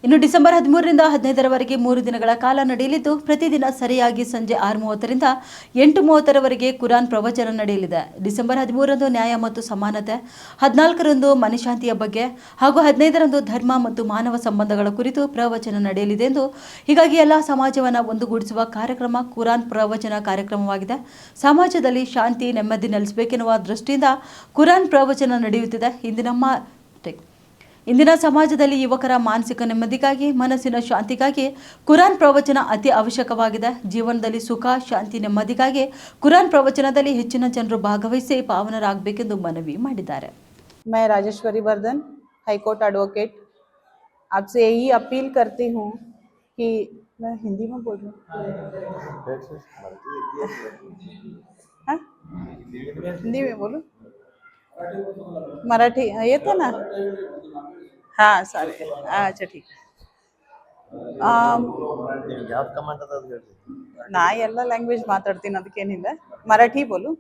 ಇನ್ನು ಡಿಸೆಂಬರ್ 13ರಿಂದ 15ರವರೆಗೆ 3 ದಿನಗಳ ಕಾಲ ನಡೆಯಲಿದ್ದು ಪ್ರತಿದಿನ ಸರಿಯಾಗಿ ಸಂಜೆ 6:30ರಿಂದ 8:30ರವರೆಗೆ ಕುರಾನ್ ಪ್ರವಚನ ನಡೆಯಲಿದೆ. ಡಿಸೆಂಬರ್ 13ರಂದು ನ್ಯಾಯ ಮತ್ತು ಸಮಾನತೆ, 14ರಂದು ಮನಶಾಂತಿಯ ಬಗ್ಗೆ ಹಾಗೂ 15ರಂದು ಧರ್ಮ ಮತ್ತು ಮಾನವ ಸಂಬಂಧಗಳ ಕುರಿತು ಪ್ರವಚನ ನಡೆಯಲಿದೆ ಎಂದು ಹೀಗಾಗಿ ಎಲ್ಲ ಸಮಾಜವನ್ನು ಒಂದುಗೂಡಿಸುವ ಕಾರ್ಯಕ್ರಮ ಕುರಾನ್ ಪ್ರವಚನ ಕಾರ್ಯಕ್ರಮವಾಗಿದೆ. ಸಮಾಜದಲ್ಲಿ ಶಾಂತಿ ನೆಮ್ಮದಿ ನೆಲೆಸಬೇಕೆನ್ನುವ ದೃಷ್ಟಿಯಿಂದ ಕುರಾನ್ ಪ್ರವಚನ ನಡೆಯುತ್ತಿದೆ. ಇಂದಿನ ಸಮಾಜದಲ್ಲಿ ಯುವಕರ ಮಾನಸಿಕ ನೆಮ್ಮದಿಗಾಗಿ ಮನಸ್ಸಿನ ಶಾಂತಿಗಾಗಿ ಕುರಾನ್ ಪ್ರವಚನ ಅತಿ ಅವಶ್ಯಕವಾಗಿದೆ. ಜೀವನದಲ್ಲಿ ಸುಖ ಶಾಂತಿ ನೆಮ್ಮದಿಗಾಗಿ ಕುರಾನ್ ಪ್ರವಚನದಲ್ಲಿ ಹೆಚ್ಚಿನ ಜನರು ಭಾಗವಹಿಸಿ ಪಾವನರಾಗಬೇಕೆಂದು ಮನವಿ ಮಾಡಿದ್ದಾರೆ. मैं राजेश्वरी वर्धन, हाईकोर्ट एडवोकेट, आपसे यही अपील करती हूँ कि मैं हिंदी में बोल रही हूँ, हिंदी में बोलूँ, मराठी येतं ना? हां चालते. अच्छा ठीक आहे. ನಾ ಎಲ್ಲ लँग्वेज ಮಾತಾಡ್ತೀನಿ, ಅದಕ್ಕೇನಿಲ್ಲ. मराठी बोलू.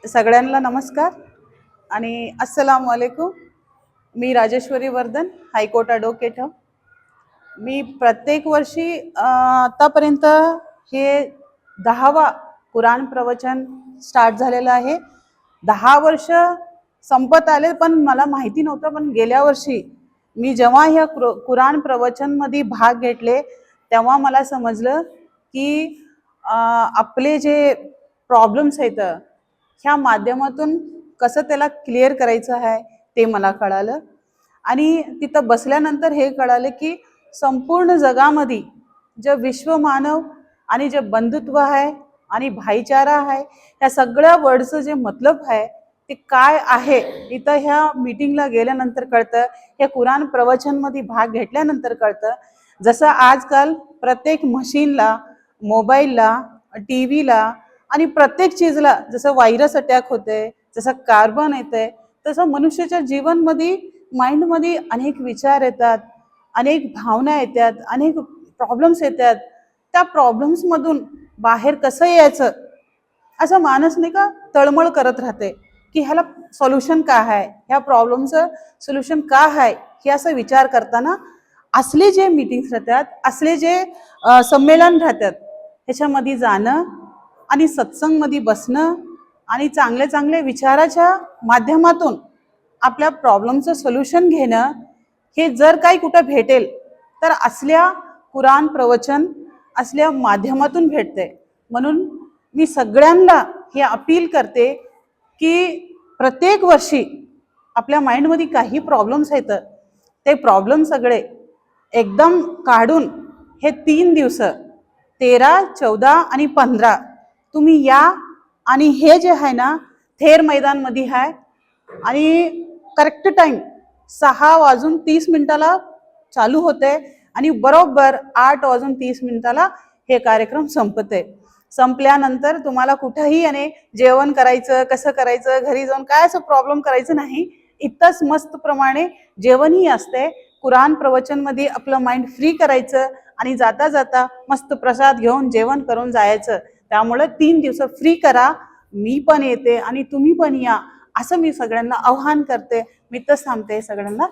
सगळ्यांना नमस्कार आणि अस्सलाम वालेकुम. मी राजेश्वरी वर्धन, हायकोर्ट ॲडव्होकेट. मी प्रत्येक वर्षी आतापर्यंत हे 10वा कुराण प्रवचन स्टार्ट झालेलं आहे. 10 वर्ष संपत आले, पण मला माहिती नव्हतं. पण गेल्या वर्षी मी जेव्हा ह्या कुराण प्रवचनमध्ये भाग घेतले तेव्हा मला समजलं की आपले जे प्रॉब्लेम्स आहेत ह्या माध्यमातून कसं त्याला क्लिअर करायचं आहे ते मला कळालं. आणि तिथं बसल्यानंतर हे कळालं की संपूर्ण जगामध्ये जे विश्वमानव आणि जे बंधुत्व आहे आणि भाईचारा आहे, ह्या सगळ्या वर्डचं जे मतलब आहे ते काय आहे इथं ह्या मीटिंगला गेल्यानंतर कळतं. हे कुराण प्रवचनमध्ये भाग घेतल्यानंतर कळतं. जसं आजकाल प्रत्येक मशीनला, मोबाईलला, टी व्हीला आणि प्रत्येक चीजला जसं व्हायरस अटॅक होते, जसं कार्बन येते, तसं मनुष्याच्या जीवनमध्ये माइंडमध्ये अनेक विचार येतात, अनेक भावना येतात, अनेक प्रॉब्लेम्स येतात. त्या प्रॉब्लेम्समधून बाहेर कसं यायचं असं माणूस नाही का तळमळ करत राहते की ह्याला सोल्युशन काय आहे, ह्या प्रॉब्लेमचं सोल्युशन काय आहे, हे असं विचार करताना असले जे मीटिंग्स राहतात, असले जे संमेलन राहतात ह्याच्यामध्ये जाणं आणि सत्संगमध्ये बसणं आणि चांगले चांगले विचाराच्या माध्यमातून आपल्या प्रॉब्लेमचं सोल्युशन घेणं, हे जर काही कुठं भेटेल तर असल्या कुराण प्रवचन असल्या माध्यमातून भेटते. म्हणून मी सगळ्यांना हे अपील करते की प्रत्येक वर्षी आपल्या माइंडमध्ये काही प्रॉब्लेम्स आहेत, ते प्रॉब्लेम सगळे एकदम काढून हे 3 दिवस 13, 14 आणि 15 तुम्ही या. आणि हे जे आहे ना थेर मैदानमध्ये आहे आणि करेक्ट टाइम 6:30 चालू होते आणि बरोबर 8:30 हे कार्यक्रम संपते. संपल्यानंतर तुम्हाला कुठेही आणि जेवण करायचं, कसं करायचं, घरी जाऊन काय असं प्रॉब्लेम करायचं नाही. इतकंच मस्त प्रमाणे जेवणही असते. कुराण प्रवचनमध्ये आपलं माइंड फ्री करायचं आणि जाता जाता मस्त प्रसाद घेऊन जेवण करून जायचं. त्यामुळे 3 दिवस फ्री करा. मी पण येते आणि तुम्ही पण या असं मी सगळ्यांना आवाहन करते. मी तर सांगते सगळ्यांना